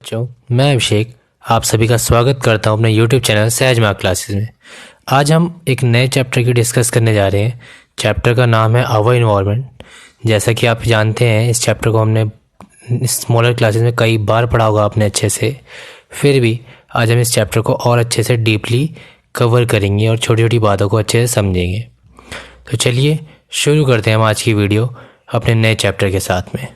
बच्चों, मैं अभिषेक आप सभी का स्वागत करता हूं अपने YouTube चैनल सहज मार्क क्लासेस में। आज हम एक नए चैप्टर की डिस्कस करने जा रहे हैं। चैप्टर का नाम है आवर इन्वायरमेंट। जैसा कि आप जानते हैं, इस चैप्टर को हमने स्मॉलर क्लासेस में कई बार पढ़ा होगा आपने अच्छे से। फिर भी आज हम इस चैप्टर को और अच्छे से डीपली कवर करेंगे और छोटी छोटी बातों को अच्छे से समझेंगे। तो चलिए शुरू करते हैं हम आज की वीडियो अपने नए चैप्टर के साथ में।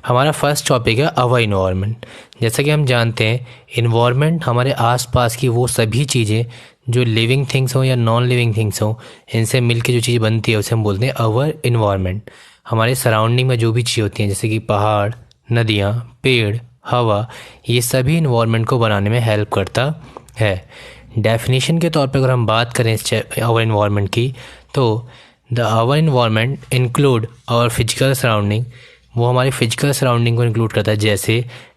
हमारा फर्स्ट टॉपिक है आवर इन्वायरमेंट। जैसा कि हम जानते हैं, इन्वायरमेंट हमारे आसपास की वो सभी चीज़ें जो लिविंग थिंग्स हो या नॉन लिविंग थिंग्स हो, इनसे मिलकर जो चीज़ बनती है उसे हम बोलते हैं आवर इन्वायरमेंट। हमारे सराउंडिंग में जो भी चीज़ होती हैं जैसे कि पहाड़, नदियाँ, पेड़, हवा, ये सभी इन्वायरमेंट को बनाने में हेल्प करता है। डेफिनेशन के तौर पर अगर हम बात करें इस आवर इन्वायरमेंट की, तो the our environment include our physical surrounding. वो हमारी फिजिकल सराउंडिंग को इंक्लूड करता है, जैसे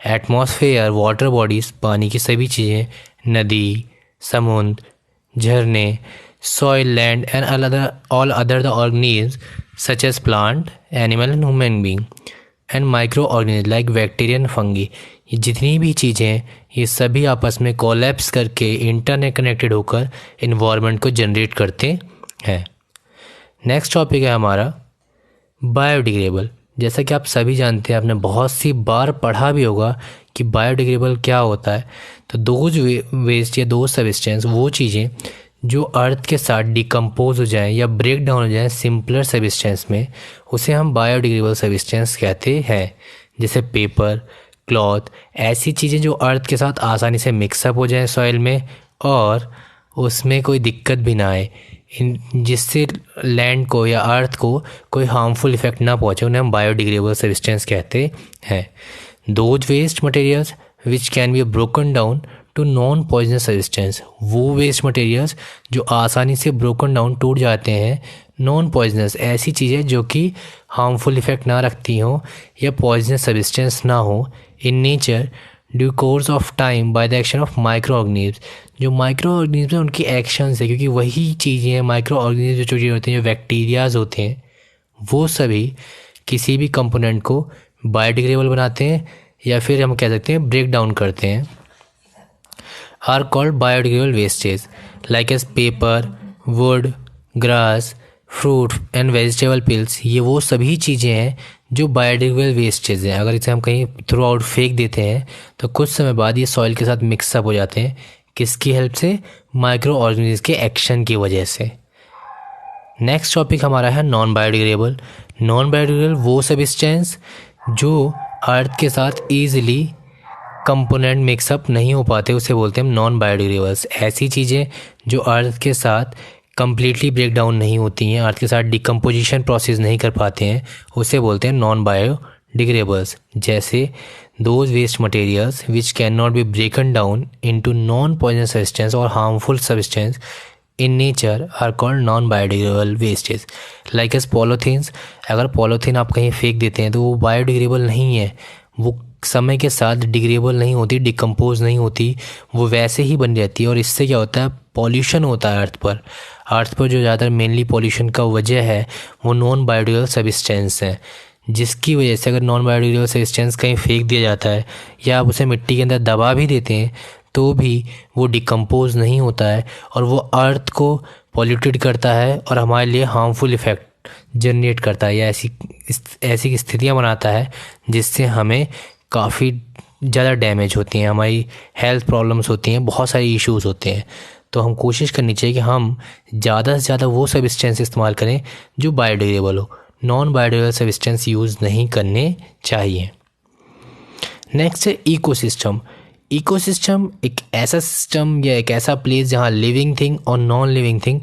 एटमॉस्फेयर, वाटर बॉडीज़, पानी की सभी चीज़ें, नदी, समुद्र, झरने, soil, land and all other the organism such as plant, animal and human being and micro organism like bacteria and fungi. ये जितनी भी चीज़ें हैं ये सभी आपस में कोलैप्स करके इंटरनेट कनेक्टेड होकर इन्वायरमेंट को जनरेट करते हैं। नेक्स्ट टॉपिक है हमारा बायोडिग्रेडेबल। जैसा कि आप सभी जानते हैं, आपने बहुत सी बार पढ़ा भी होगा कि बायोडिग्रेडेबल क्या होता है। तो दोज वेस्ट या दो सब्सटेंस, वो चीज़ें जो अर्थ के साथ डिकम्पोज हो जाएं या ब्रेक डाउन हो जाएं सिंपलर सब्सटेंस में, उसे हम बायोडिग्रेडेबल सब्सटेंस कहते हैं। जैसे पेपर, क्लॉथ, ऐसी चीज़ें जो अर्थ के साथ आसानी से मिक्सअप हो जाएं सॉइल में और उसमें कोई दिक्कत भी ना आए, जिससे लैंड को या अर्थ को कोई हार्मफुल इफेक्ट ना पहुंचे, उन्हें हम बायोडिग्रेडेबल सब्सटेंस कहते हैं। Those waste materials which can be broken down to non poisonous substance, वो वेस्ट मटेरियल्स जो आसानी से ब्रोकन डाउन टूट जाते हैं, नॉन पॉइजनस, ऐसी चीज़ें जो कि हार्मफुल इफेक्ट ना रखती हों या पॉइजनस सब्सटेंस ना हो in nature due course of time by the action of micro organism. जो माइक्रो ऑर्गेनिज्म है उनकी एक्शन से, क्योंकि वही चीज़ें हैं माइक्रो ऑर्गेनिज्म जो चीज़ें होती हैं, जो बैक्टीरियाज होते हैं, वो सभी किसी भी कंपोनेंट को बायोडिग्रेडेबल बनाते हैं या फिर हम कह सकते हैं ब्रेक डाउन करते हैं। Are called biodegradable wastage like as paper, wood, grass, fruit and vegetable peels. ये वो सभी चीज़ें हैं जो बायोडिग्रेडेबल वेस्टेज हैं। अगर इसे हम कहीं थ्रू आउट फेंक देते हैं तो कुछ समय बाद ये सॉइल के साथ मिक्सअप हो जाते हैं। किसकी हेल्प से? माइक्रो ऑर्गेनिज्म के एक्शन की वजह से। नेक्स्ट टॉपिक हमारा है नॉन बायोडिग्रेडेबल। नॉन बायोडिग्रेडेबल वो सब्सटेंस जो अर्थ के साथ ईजिली कंपोनेंट मिक्सअप नहीं हो पाते, उसे बोलते हैं नॉन बायोडिग्रेडेबल्स। ऐसी चीज़ें जो अर्थ के साथ कंप्लीटली ब्रेक डाउन नहीं होती हैं, अर्थ के साथ डिकम्पोजिशन प्रोसेस नहीं कर पाते हैं, उसे बोलते हैं नॉन बायोडिग्रेडेबल्स। जैसे those waste materials which can not be broken down into non poisonous substance और harmful substance in nature are called non biodegradable wastage like as polythenes. अगर पॉलीथीन आप कहीं फेंक देते हैं तो वो बायोडिग्रेडेबल नहीं है, वो समय के साथ डिग्रेडेबल नहीं होती, डिकम्पोज नहीं होती, वो वैसे ही बन रहती है। और इससे क्या होता है, पॉल्यूशन होता है अर्थ पर। अर्थ पर जो ज़्यादातर मेनली पॉल्यूशन का वजह है वो नॉन बायोडिग्रेडेबल सब्सटेंस है, जिसकी वजह से अगर नॉन बायोडिग्रेडेबल सब्सटेंस कहीं फेंक दिया जाता है या आप उसे मिट्टी के अंदर दबा भी देते हैं तो भी वो डिकम्पोज नहीं होता है और वो अर्थ को पॉल्यूटेड करता है और हमारे लिए हार्मफुल इफ़ेक्ट जनरेट करता है या ऐसी स्थितियाँ बनाता है जिससे हमें काफ़ी ज़्यादा डैमेज होती हैं, हमारी हेल्थ प्रॉब्लम्स होती हैं, बहुत सारे इश्यूज़ होते हैं। तो हम कोशिश करनी चाहिए कि हम ज़्यादा से ज़्यादा वो सब्सटेंस इस्तेमाल करें जो बायोडिग्रेडेबल हो। नॉन बायोडिग्रेडेबल सब्सटेंस यूज़ नहीं करने चाहिए। नेक्स्ट है इकोसिस्टम। इकोसिस्टम एक ऐसा सिस्टम या एक ऐसा प्लेस जहाँ लिविंग थिंग और नॉन लिविंग थिंग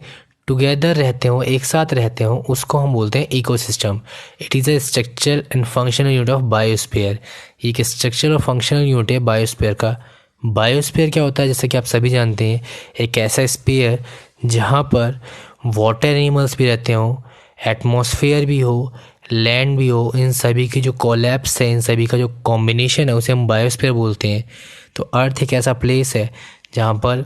टुगेदर रहते हों, एक साथ रहते हों, उसको हम बोलते हैं ecosystem. It is a structure and functional unit of biosphere. ये एक स्ट्रक्चर और फंक्शनल यूनिट है बायोस्फीयर का। बायोस्फीयर क्या होता है, जैसे कि आप सभी जानते हैं, एक ऐसा स्फीयर जहाँ पर वाटर एनिमल्स भी रहते हों, एटमॉस्फेयर भी हो, लैंड भी हो, इन सभी की जो कोलैप्स है, इन सभी का जो कॉम्बिनेशन है, उसे हम बायोस्फीयर बोलते हैं। तो अर्थ एक ऐसा प्लेस है जहाँ पर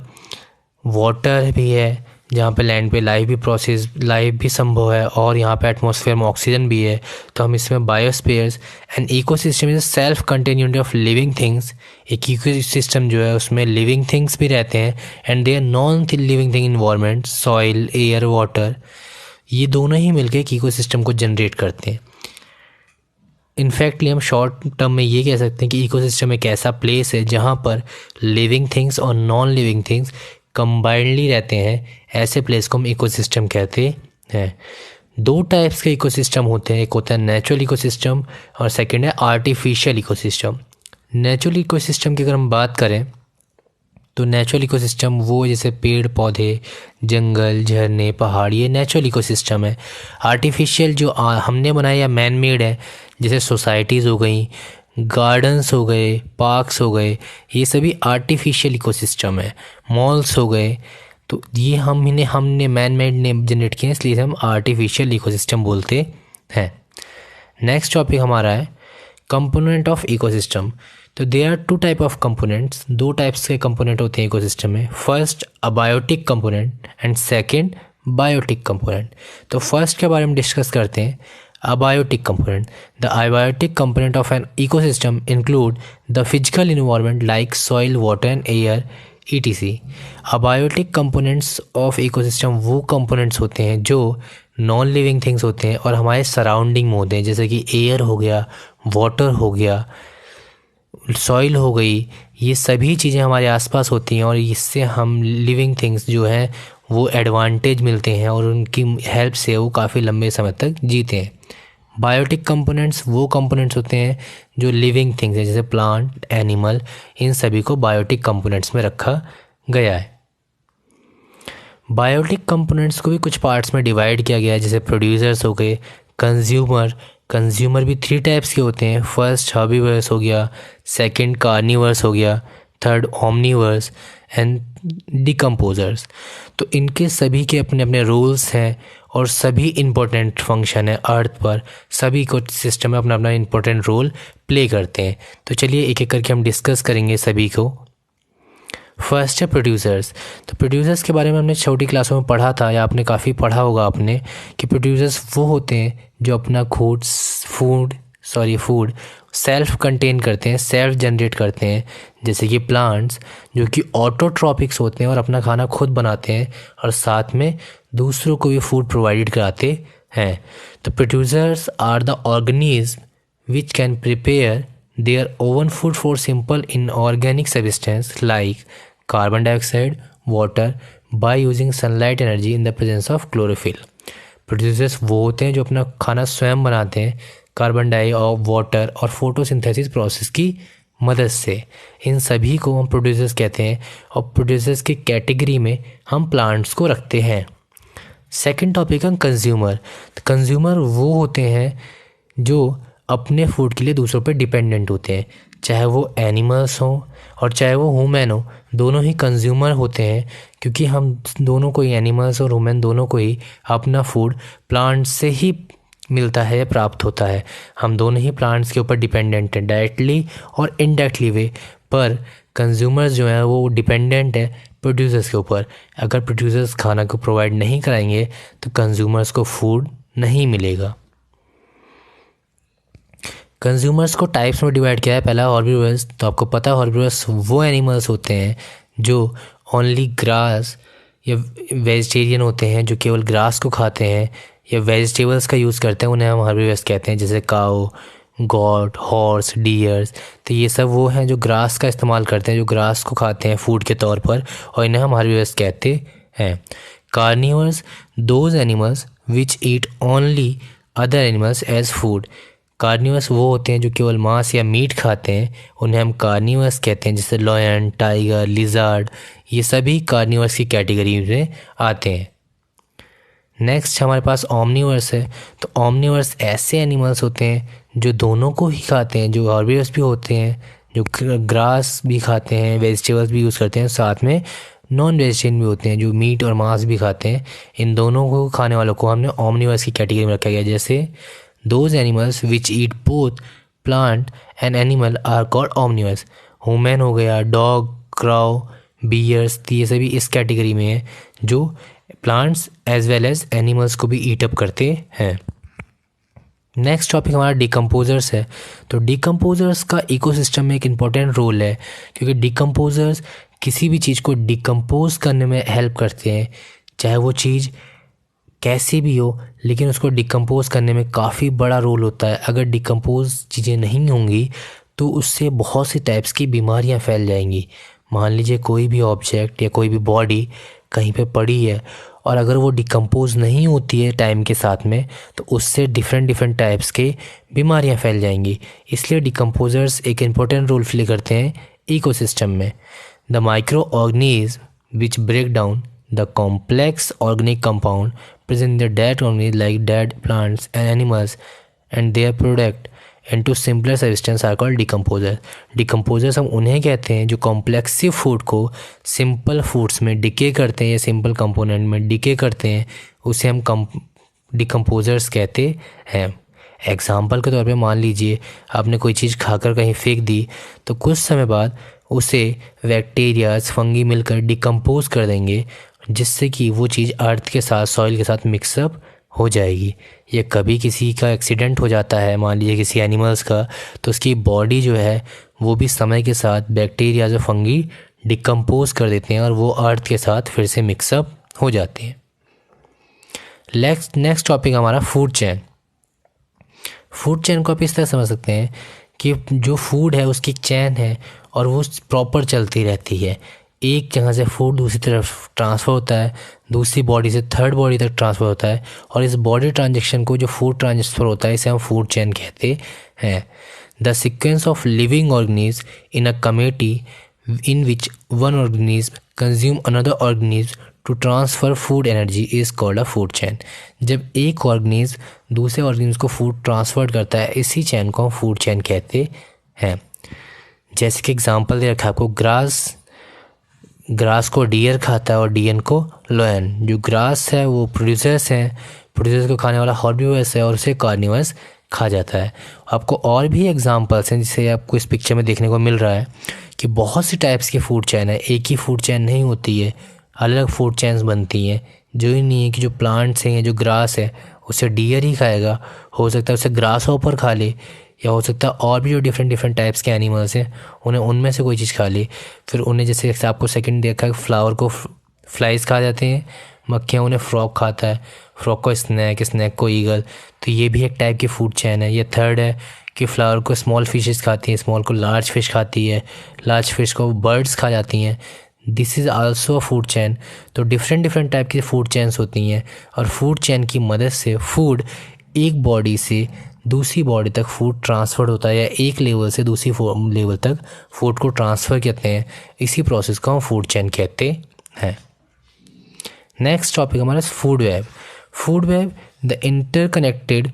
वाटर भी है, जहाँ पे लैंड पे लाइफ भी संभव है और यहाँ पे एटमॉस्फेयर में ऑक्सीजन भी है। तो हम इसमें biospheres and ecosystem is self contained unit of living things. एक इकोसिस्टम जो है उसमें लिविंग थिंग्स भी रहते हैं and they are non living thing environment, soil, air, water, ये दोनों ही मिलकर एक इकोसिस्टम को जनरेट करते हैं। इनफैक्टली हम शॉर्ट टर्म में ये कह सकते हैं कि इकोसिस्टम एक ऐसा प्लेस है जहाँ पर लिविंग थिंग्स और नॉन लिविंग थिंग्स कंबाइंडली रहते हैं। ऐसे प्लेस को हम इकोसिस्टम कहते हैं। दो टाइप्स के इकोसिस्टम होते हैं, एक होता है नेचुरल इकोसिस्टम और सेकंड है आर्टिफिशियल इकोसिस्टम। नेचुरल इकोसिस्टम की अगर हम बात करें तो नेचुरल इकोसिस्टम वो जैसे पेड़ पौधे, जंगल, झरने, पहाड़, ये नेचुरल इकोसिस्टम है। आर्टिफिशियल जो हमने बनाया या मैन मेड है, जैसे सोसाइटीज़ हो गई, गार्डन्स हो गए, पार्क्स हो गए, ये सभी आर्टिफिशियल इकोसिस्टम है। मॉल्स हो गए, तो ये हमने मैन मेड ने जनरेट किए हैं, इसलिए हम आर्टिफिशियल इकोसिस्टम बोलते हैं। नेक्स्ट टॉपिक हमारा है कंपोनेंट ऑफ इकोसिस्टम। तो they are two type of components, दो टाइप्स के कंपोनेंट होते हैं इकोसिस्टम में। First abiotic component and second biotic component. तो फर्स्ट के बारे में डिस्कस करते हैं, abiotic component. The abiotic component of an ecosystem include the physical environment like soil, water and air, etc. Abiotic components of ecosystem वो components होते हैं जो नॉन लिविंग थिंग्स होते हैं और हमारे सराउंडिंग में होते हैं, जैसे कि एयर हो गया, वाटर हो गया, सॉइल हो गई, ये सभी चीज़ें हमारे आसपास होती हैं और इससे हम लिविंग थिंग्स जो हैं वो एडवांटेज मिलते हैं और उनकी हेल्प से वो काफ़ी लंबे समय तक जीते हैं। बायोटिक कंपोनेंट्स वो कंपोनेंट्स होते हैं जो लिविंग थिंग्स हैं, जैसे प्लांट, एनिमल, इन सभी को बायोटिक कंपोनेंट्स में रखा गया है। बायोटिक कंपोनेंट्स को भी कुछ पार्ट्स में डिवाइड किया गया है, जैसे प्रोड्यूसर्स हो गए, कंज्यूमर भी 3 टाइप्स के होते हैं। फर्स्ट हर्बीवर्स हो गया, सेकंड कार्निवर्स हो गया, थर्ड ओमनीवर्स एंड डिकम्पोजर्स। तो इनके सभी के अपने अपने रूल्स हैं और सभी इम्पोर्टेंट फंक्शन है अर्थ पर, सभी को सिस्टम में अपना अपना इम्पोर्टेंट रोल प्ले करते हैं। तो चलिए एक एक करके हम डिस्कस करेंगे सभी को। फर्स्ट है प्रोड्यूसर्स। तो प्रोड्यूसर्स के बारे में हमने छोटी क्लासों में पढ़ा था या आपने काफ़ी पढ़ा होगा आपने कि प्रोड्यूसर्स वो होते हैं जो अपना फूड सेल्फ कंटेन करते हैं, सेल्फ जनरेट करते हैं, जैसे कि प्लांट्स जो कि ऑटोट्रॉपिक्स होते हैं और अपना खाना खुद बनाते हैं और साथ में दूसरों को भी फूड प्रोवाइड कराते हैं। तो producers are the organism which can prepare their own food for simple inorganic substance like carbon dioxide, water by using sunlight energy in the presence of chlorophyll. Producers वो होते हैं जो अपना खाना स्वयं बनाते हैं कार्बन डाई और वाटर और फोटोसिंथेसिस प्रोसेस की मदद से। इन सभी को हम प्रोड्यूसर्स कहते हैं और प्रोड्यूसर्स की कैटेगरी में हम प्लांट्स को रखते हैं। सेकंड टॉपिक है कंज्यूमर। कंज्यूमर वो होते हैं जो अपने फूड के लिए दूसरों पर डिपेंडेंट होते हैं, चाहे वो एनिमल्स हों और चाहे वो ह्यूमन हो, दोनों ही कंज्यूमर होते हैं, क्योंकि हम दोनों को ही, एनिमल्स और ह्यूमन दोनों को ही अपना फूड प्लांट से ही मिलता है या प्राप्त होता है। हम दोनों ही प्लांट्स के ऊपर डिपेंडेंट हैं डायरेक्टली और इनडायरेक्टली वे, पर कंज्यूमर्स जो हैं वो डिपेंडेंट है प्रोड्यूसर्स के ऊपर। अगर प्रोड्यूसर्स खाना को प्रोवाइड नहीं कराएंगे तो कंज्यूमर्स को फूड नहीं मिलेगा। कंज्यूमर्स को टाइप्स में डिवाइड किया है। पहला हर्बीवर्स। तो आपको पता है हर्बीवर्स वो एनिमल्स होते हैं जो ओनली ग्रास या वेजिटेरियन होते हैं, जो केवल ग्रास को खाते हैं या वेजिटेबल्स का यूज़ करते हैं, उन्हें हम हर्बीवर्स कहते हैं, जैसे काऊ, गॉट, हॉर्स, डियर्स। तो ये सब वो हैं जो ग्रास का इस्तेमाल करते हैं, जो ग्रास को खाते हैं फूड के तौर पर, और इन्हें हम हर्बीवर्स कहते हैं। Carnivores those animals which eat only other animals as food. Carnivores वो होते हैं जो केवल मांस या मीट खाते हैं, उन्हें हम कार्निवर्स कहते हैं, जैसे लॉयन, टाइगर, लिजार्ड, ये सभी कार्निवर्स की कैटेगरी में आते हैं। नेक्स्ट हमारे पास ओमनीवर्स है। तो ओमनीवर्स ऐसे एनिमल्स होते हैं जो दोनों को ही खाते हैं, जो हर्बीवर्स भी होते हैं, जो ग्रास भी खाते हैं, वेजिटेबल्स भी यूज़ करते हैं, साथ में नॉन वेजिटेरियन भी होते हैं जो मीट और मांस भी खाते हैं। इन दोनों को खाने वालों को हमने ओमनीवर्स की कैटेगरी में रखा गया। जैसे those animals which eat both plant and animal are called omnivores. Human हो गया, डॉग, क्राउ, बियर्स, ये सभी इस कैटेगरी में है जो plants as well as animals को भी ईट अप करते हैं। नेक्स्ट टॉपिक हमारा डिकम्पोजर्स है। तो डिकम्पोजर्स का इकोसिस्टम में एक इम्पॉर्टेंट रोल है, क्योंकि डिकम्पोजर्स किसी भी चीज़ को डिकम्पोज करने में हेल्प करते हैं, चाहे वो चीज़ कैसी भी हो, लेकिन उसको डिकम्पोज करने में काफ़ी बड़ा रोल होता है। अगर डिकम्पोज चीज़ें नहीं होंगी तो उससे बहुत सी टाइप्स की बीमारियां फैल जाएंगी। मान लीजिए कोई भी ऑब्जेक्ट या कोई भी बॉडी कहीं पे पड़ी है और अगर वो डिकम्पोज नहीं होती है टाइम के साथ में, तो उससे डिफरेंट टाइप्स के बीमारियां फैल जाएंगी। इसलिए डिकम्पोजर्स एक इम्पोर्टेंट रोल प्ले करते हैं इकोसिस्टम में। The micro organism which break down the complex organic compound present the dead organism like dead plants and animals and their product into simpler substance are called decomposer। Decomposers हम उन्हें कहते हैं जो कॉम्प्लेक्सिव food को simple foods में decay करते हैं या सिंपल कंपोनेंट में डिके करते हैं, उसे हम डिकम्पोजर्स कहते हैं। एग्जाम्पल के तौर पे मान लीजिए आपने कोई चीज़ खाकर कहीं फेंक दी, तो कुछ समय बाद उसे बैक्टीरियाज फंगी मिलकर डिकम्पोज कर देंगे, जिससे कि वो चीज़ अर्थ के साथ सॉइल के साथ मिक्सअप हो जाएगी। या कभी किसी का एक्सीडेंट हो जाता है, मान लीजिए किसी एनिमल्स का, तो उसकी बॉडी जो है वो भी समय के साथ बैक्टीरिया जो फंगी डिकम्पोज कर देते हैं और वो अर्थ के साथ फिर से मिक्सअप हो जाते हैं। नेक्स्ट टॉपिक हमारा फूड चेन। फूड चेन को आप इस तरह समझ सकते हैं कि जो फूड है उसकी एक चैन है और वो प्रॉपर चलती रहती है। एक जगह से फूड दूसरी तरफ ट्रांसफ़र होता है, दूसरी बॉडी से थर्ड बॉडी तक ट्रांसफ़र होता है, और इस बॉडी ट्रांजेक्शन को जो फूड ट्रांसफ़र होता है इसे हम फूड चेन कहते हैं। The sequence of living organism in a community in which one organism consume another organism to transfer food energy is called a food chain. जब एक ऑर्गेनिज्म दूसरे ऑर्गेनिज्म को फूड ट्रांसफ़र करता है, इसी चैन को हम फूड चेन कहते हैं। जैसे कि एग्जांपल दे रखा है आपको, ग्रास को डियर खाता है और डियर को लायन। जो ग्रास है वो प्रोड्यूसर्स हैं, प्रोड्यूसर्स को खाने वाला हॉर्बीवर्स है और उसे कार्निवर्स खा जाता है। आपको और भी एग्जांपल्स हैं जिसे आपको इस पिक्चर में देखने को मिल रहा है कि बहुत सी टाइप्स की फूड चेन है, एक ही फूड चेन नहीं होती है, अलग अलग फूड चेन्स बनती हैं। जो ही नहीं है कि जो प्लांट्स हैं, जो ग्रास है उसे डियर ही खाएगा, हो सकता है उसे ग्रास हॉपर खा ले, या हो सकता है और भी जो डिफरेंट टाइप्स के एनिमल्स हैं उन्हें उनमें से कोई चीज़ खा ली। फिर उन्हें जैसे आपको सेकंड देखा, फ्लावर को फ्लाइज खा जाते हैं, मक्खियाँ उन्हें फ्रॉक खाता है, फ्रॉक को स्नैक को ईगल। तो ये भी एक टाइप की फूड चैन है। ये थर्ड है कि फ्लावर को स्मॉल फिशेस खाती हैं, स्मॉल को लार्ज फिश खाती है, लार्ज फिश को बर्ड्स खा जाती हैं। This is also a food chain. तो डिफरेंट टाइप की फूड चैन्स होती हैं, और फूड चैन की मदद से फूड एक बॉडी से दूसरी बॉडी तक फूड ट्रांसफ़र होता है, या एक लेवल से दूसरी लेवल तक फूड को ट्रांसफ़र कहते हैं। इसी प्रोसेस को हम फूड चेन कहते हैं। नेक्स्ट टॉपिक हमारा food web. Food web, the interconnected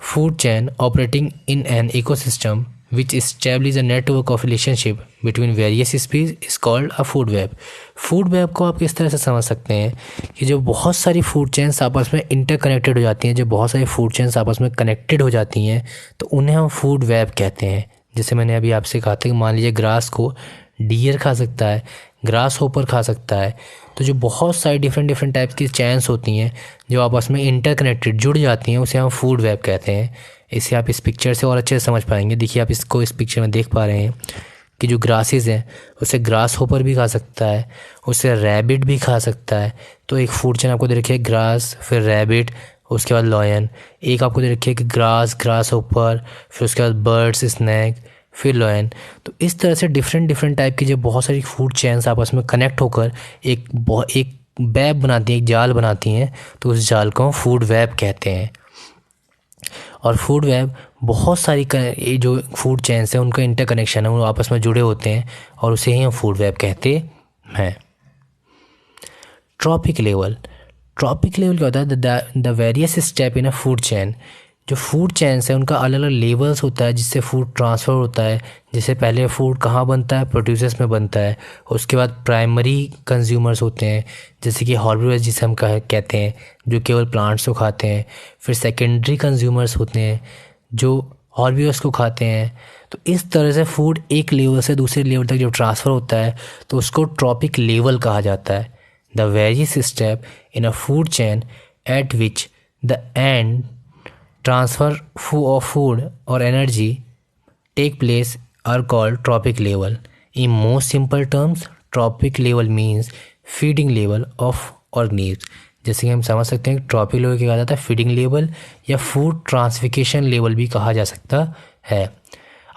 food chain operating in an ecosystem which establish a network of relationship between various species is called a food web। Food web को आप किस तरह से समझ सकते हैं कि जो बहुत सारी फूड चेन्स आपस में इंटरकनेक्टेड हो जाती हैं, जो बहुत सारी फूड चेन्स आपस में कनेक्टेड हो जाती हैं, तो उन्हें हम फूड वेब कहते हैं। जैसे मैंने अभी आपसे कहा था कि मान लीजिए ग्रास को डियर खा सकता है, ग्रास होपर खा सकता है। तो जो बहुत सारी डिफरेंट टाइप्स की चेन्स होती हैं जो आपस में इंटरकनेक्टेड जुड़ जाती हैं, उसे हम फूड वेब कहते हैं। इसे आप इस पिक्चर से और अच्छे से समझ पाएंगे। देखिए आप इसको इस पिक्चर में देख पा रहे हैं कि जो ग्रासेस हैं उसे ग्रास होपर भी खा सकता है, उसे रैबिट भी खा सकता है। तो एक फूड चेन आपको दे रखी है ग्रास, फिर रैबिट, उसके बाद लॉयन। एक आपको दे रखी है कि ग्रास होपर, फिर उसके बाद बर्ड्स, स्नैक, फिर लॉयन। तो इस तरह से डिफरेंट टाइप की जो बहुत सारी फूड चेन्स आपस में कनेक्ट होकर एक वेब बनाती हैं, एक जाल बनाती हैं, तो उस जाल को हम फूड वेब कहते हैं। और फूड वेब बहुत सारी जो फूड चेन्स हैं उनका इंटरकनेक्शन है, वो आपस में जुड़े होते हैं, और उसे ही हम फूड वेब कहते हैं। ट्रॉपिक लेवल क्या होता है? The various step in a food chain. जो फूड चेन्स है उनका अलग अलग लेवल्स होता है जिससे फूड ट्रांसफ़र होता है। जैसे पहले फूड कहाँ बनता है? प्रोड्यूसर्स में बनता है। उसके बाद प्राइमरी कंज्यूमर्स होते हैं, जैसे कि हॉर्बीवर्स जिसे हम कहते हैं, जो केवल प्लांट्स को खाते हैं। फिर सेकेंडरी कंज्यूमर्स होते हैं जो हॉर्बीवर्स को खाते हैं। तो इस तरह से फूड एक लेवल से दूसरे लेवल तक जब ट्रांसफ़र होता है तो उसको ट्रॉपिक लेवल कहा जाता है। The various step in a food chain eight which the end transfer of food और energy take place are called trophic level. In most simple terms, trophic level means feeding level of organisms. जैसे कि हम समझ सकते हैं trophic level क्या कहा जाता है, फीडिंग लेवल या फूड ट्रांसफिकेशन लेवल भी कहा जा सकता है।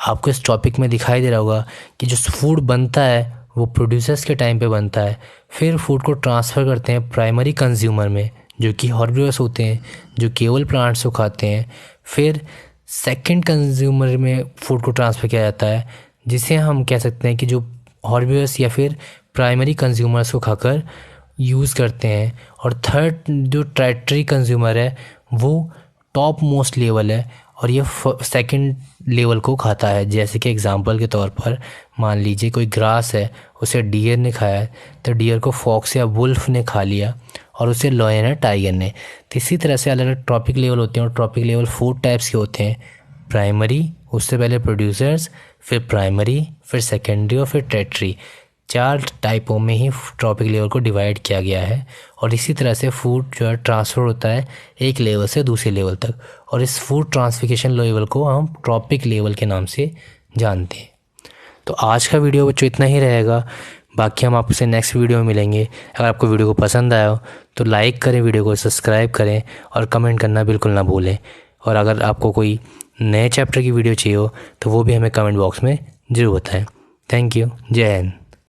आपको इस टॉपिक में दिखाई दे रहा होगा कि जो फूड बनता है वो प्रोड्यूसर्स के टाइम पे बनता है, फिर फूड को ट्रांसफ़र करते हैं प्राइमरी कंज्यूमर में जो कि हॉर्बिवर्स होते हैं, जो केवल प्लांट्स को खाते हैं, फिर सेकंड कंज्यूमर में फूड को ट्रांसफ़र किया जाता है जिसे हम कह सकते हैं कि जो हॉर्बिवर्स या फिर प्राइमरी कंज्यूमर्स को खाकर यूज़ करते हैं, और थर्ड जो टर्टियरी कंज्यूमर है वो टॉप मोस्ट लेवल है और ये सेकंड लेवल को खाता है। जैसे कि एग्जांपल के तौर पर मान लीजिए कोई ग्रास है, उसे डियर ने खाया है तो डियर को फॉक्स या वुल्फ ने खा लिया और उसे लॉयन या टाइगर ने। तो इसी तरह से अलग अलग ट्रॉपिक लेवल होते हैं और ट्रॉपिक लेवल 4 टाइप्स के होते हैं, प्राइमरी, उससे पहले प्रोड्यूसर्स, फिर प्राइमरी, फिर सेकेंडरी और फिर टर्टियरी। 4 टाइपों में ही ट्रॉपिक लेवल को डिवाइड किया गया है और इसी तरह से फूड जो है ट्रांसफ़र होता है एक लेवल से दूसरे लेवल तक, और इस फूड ट्रांसफिकेशन लेवल को हम ट्रॉपिक लेवल के नाम से जानते हैं। तो आज का वीडियो बच्चों इतना ही रहेगा, बाकी हम आपसे नेक्स्ट वीडियो में मिलेंगे। अगर आपको वीडियो को पसंद आया हो तो लाइक करें, वीडियो को सब्सक्राइब करें और कमेंट करना बिल्कुल ना भूलें। और अगर आपको कोई नए चैप्टर की वीडियो चाहिए हो तो वो भी हमें कमेंट बॉक्स में ज़रूर बताएं। Thank you. जय हिंद।